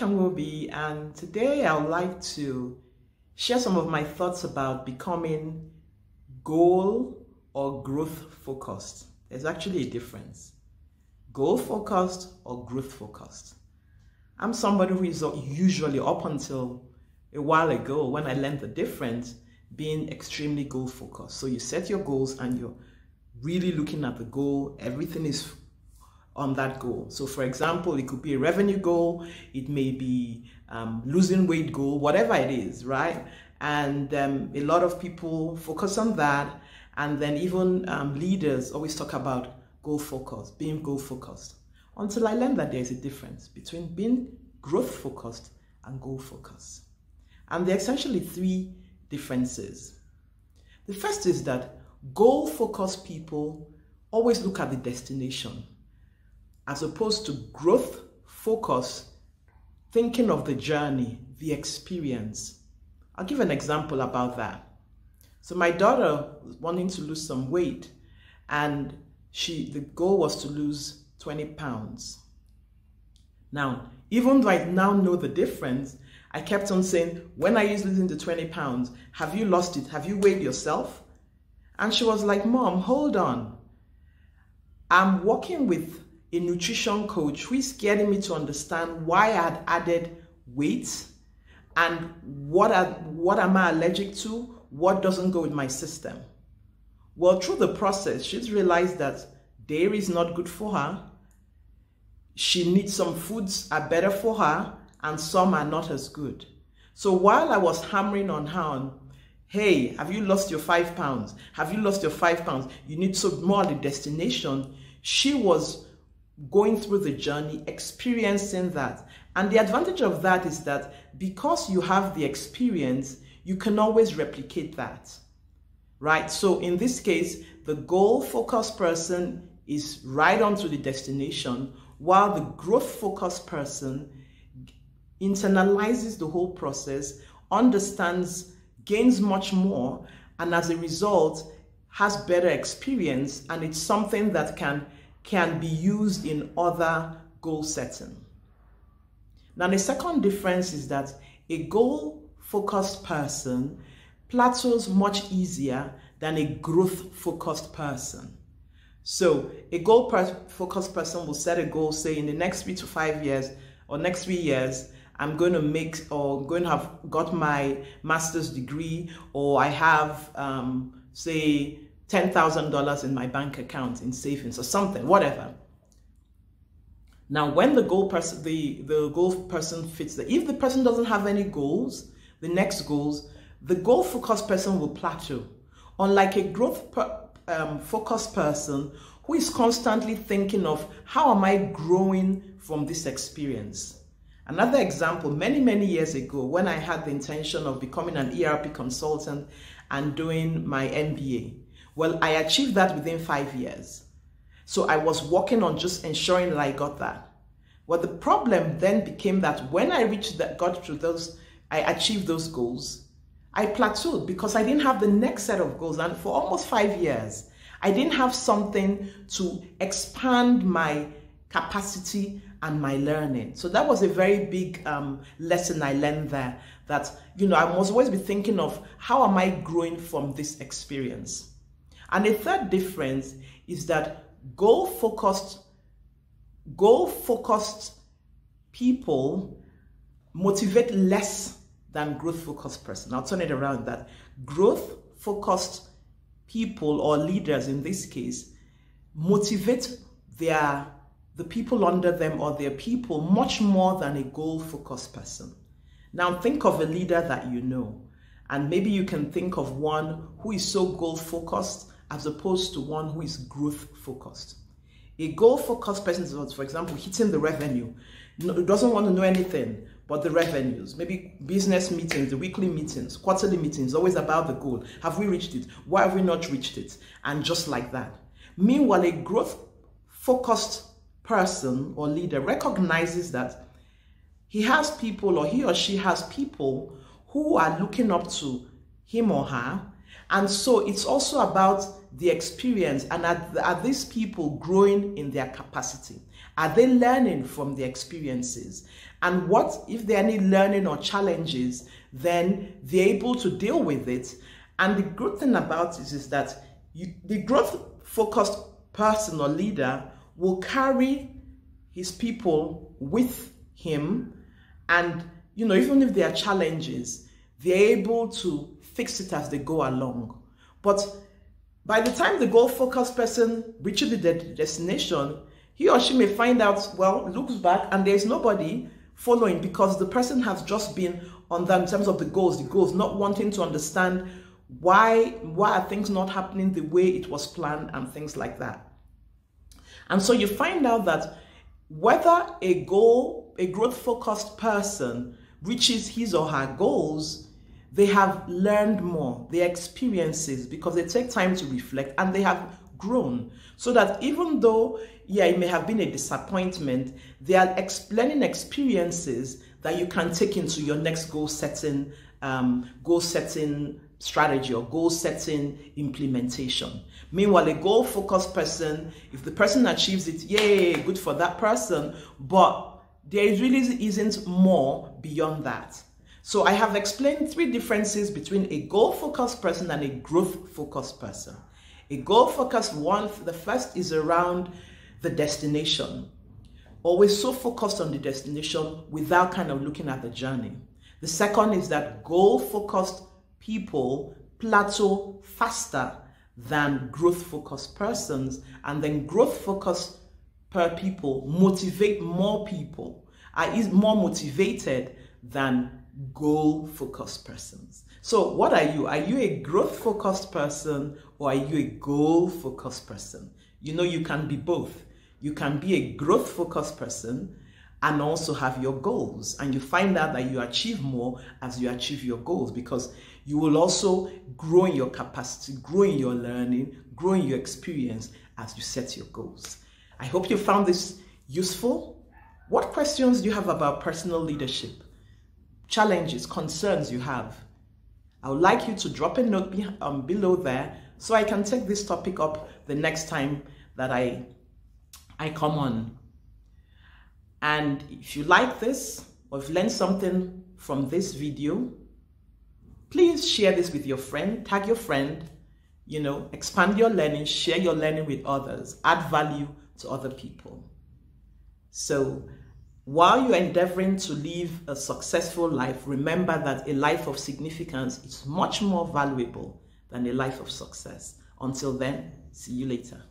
Amobi, and today I would like to share some of my thoughts about becoming goal or growth focused. There's actually a difference. Goal focused or growth focused. I'm somebody who is usually, up until a while ago when I learned the difference, being extremely goal focused. So you set your goals and you're really looking at the goal. Everything is on that goal. So for example, it could be a revenue goal, it may be losing weight goal, whatever it is, right? And a lot of people focus on that, and then even leaders always talk about goal focused, being goal focused, until I learned that there's a difference between being growth focused and goal focused. And there are essentially three differences. The first is that goal focused people always look at the destination, as opposed to growth focus, thinking of the journey, the experience. I'll give an example about that. So my daughter was wanting to lose some weight, and the goal was to lose 20 pounds. Now, even though I now know the difference, I kept on saying, when are you losing the 20 pounds? Have you lost it? Have you weighed yourself? And she was like, Mom, hold on. I'm working with a nutrition coach who is getting me to understand why I had added weight and what am I allergic to, what doesn't go with my system. Well, through the process, she's realized that dairy is not good for her. She needs some foods are better for her and some are not as good. So while I was hammering on her, hey, have you lost your 5 pounds? Have you lost your 5 pounds? You need to more at the destination. She was going through the journey, experiencing that. And the advantage of that is that because you have the experience, you can always replicate that, right? So in this case, the goal-focused person is right on to the destination, while the growth-focused person internalizes the whole process, understands, gains much more, and as a result, has better experience, and it's something that can be used in other goal setting. Now, the second difference is that a goal-focused person plateaus much easier than a growth-focused person. So a goal-focused person will set a goal, say in the next 3 to 5 years or next 3 years, I'm going to make or going to have got my master's degree, or I have, say, $10,000 in my bank account in savings or something, whatever. Now, when the goal person fits if the person doesn't have any goals, the next goals, the goal-focused person will plateau. Unlike a growth-focused person who is constantly thinking of how am I growing from this experience. Another example, many years ago, when I had the intention of becoming an ERP consultant and doing my MBA, well, I achieved that within 5 years. So I was working on just ensuring that I got that. Well, the problem then became that when I I achieved those goals, I plateaued because I didn't have the next set of goals. And for almost 5 years, I didn't have something to expand my capacity and my learning. So that was a very big lesson I learned there, that, I must always be thinking of how am I growing from this experience. And a third difference is that goal-focused people motivate less than growth-focused person. I'll turn it around, that growth-focused people, or leaders in this case, motivate the people under them or their people much more than a goal-focused person. Now think of a leader that you know, and maybe you can think of one who is so goal-focused as opposed to one who is growth-focused. A goal-focused person is, for example, hitting the revenue. Doesn't want to know anything but the revenues. Maybe business meetings, the weekly meetings, quarterly meetings, always about the goal. Have we reached it? Why have we not reached it? And just like that. Meanwhile, a growth-focused person or leader recognizes that he has people, or he or she has people who are looking up to him or her. And so it's also about the experience, and are these people growing in their capacity? Are they learning from the experiences? And what if there are any learning or challenges, then they're able to deal with it. And the good thing about it is that the growth-focused person or leader will carry his people with him, and even if there are challenges, they're able to fix it as they go along. But by the time the goal-focused person reaches the destination, he or she may find out, looks back, and there's nobody following, because the person has just been on them in terms of the goals, not wanting to understand why are things not happening the way it was planned and things like that. And so you find out that whether a growth-focused person reaches his or her goals, they have learned more, their experiences, because they take time to reflect, and they have grown. So that even though, it may have been a disappointment, they are learning experiences that you can take into your next goal-setting strategy or goal-setting implementation. Meanwhile, a goal-focused person, if the person achieves it, yay, good for that person, but there really isn't more beyond that. So I have explained 3 differences between a goal-focused person and a growth-focused person. A goal-focused one, the first is around the destination. Always so focused on the destination without kind of looking at the journey. The second is that goal-focused people plateau faster than growth-focused persons, and then growth-focused people motivate more people, is more motivated than goal-focused persons. So what are you? Are you a growth-focused person, or are you a goal-focused person? You can be both. You can be a growth-focused person and also have your goals, and you find out that you achieve more as you achieve your goals, because you will also grow in your capacity, grow in your learning, grow in your experience as you set your goals. I hope you found this useful. What questions do you have about personal leadership? Challenges, concerns you have? I would like you to drop a note below there, so I can take this topic up the next time that I come on. And if you like this, or if you learned something from this video, please share this with your friend, tag your friend, expand your learning, share your learning with others, add value to other people. So while you're endeavoring to live a successful life, remember that a life of significance is much more valuable than a life of success. Until then, see you later.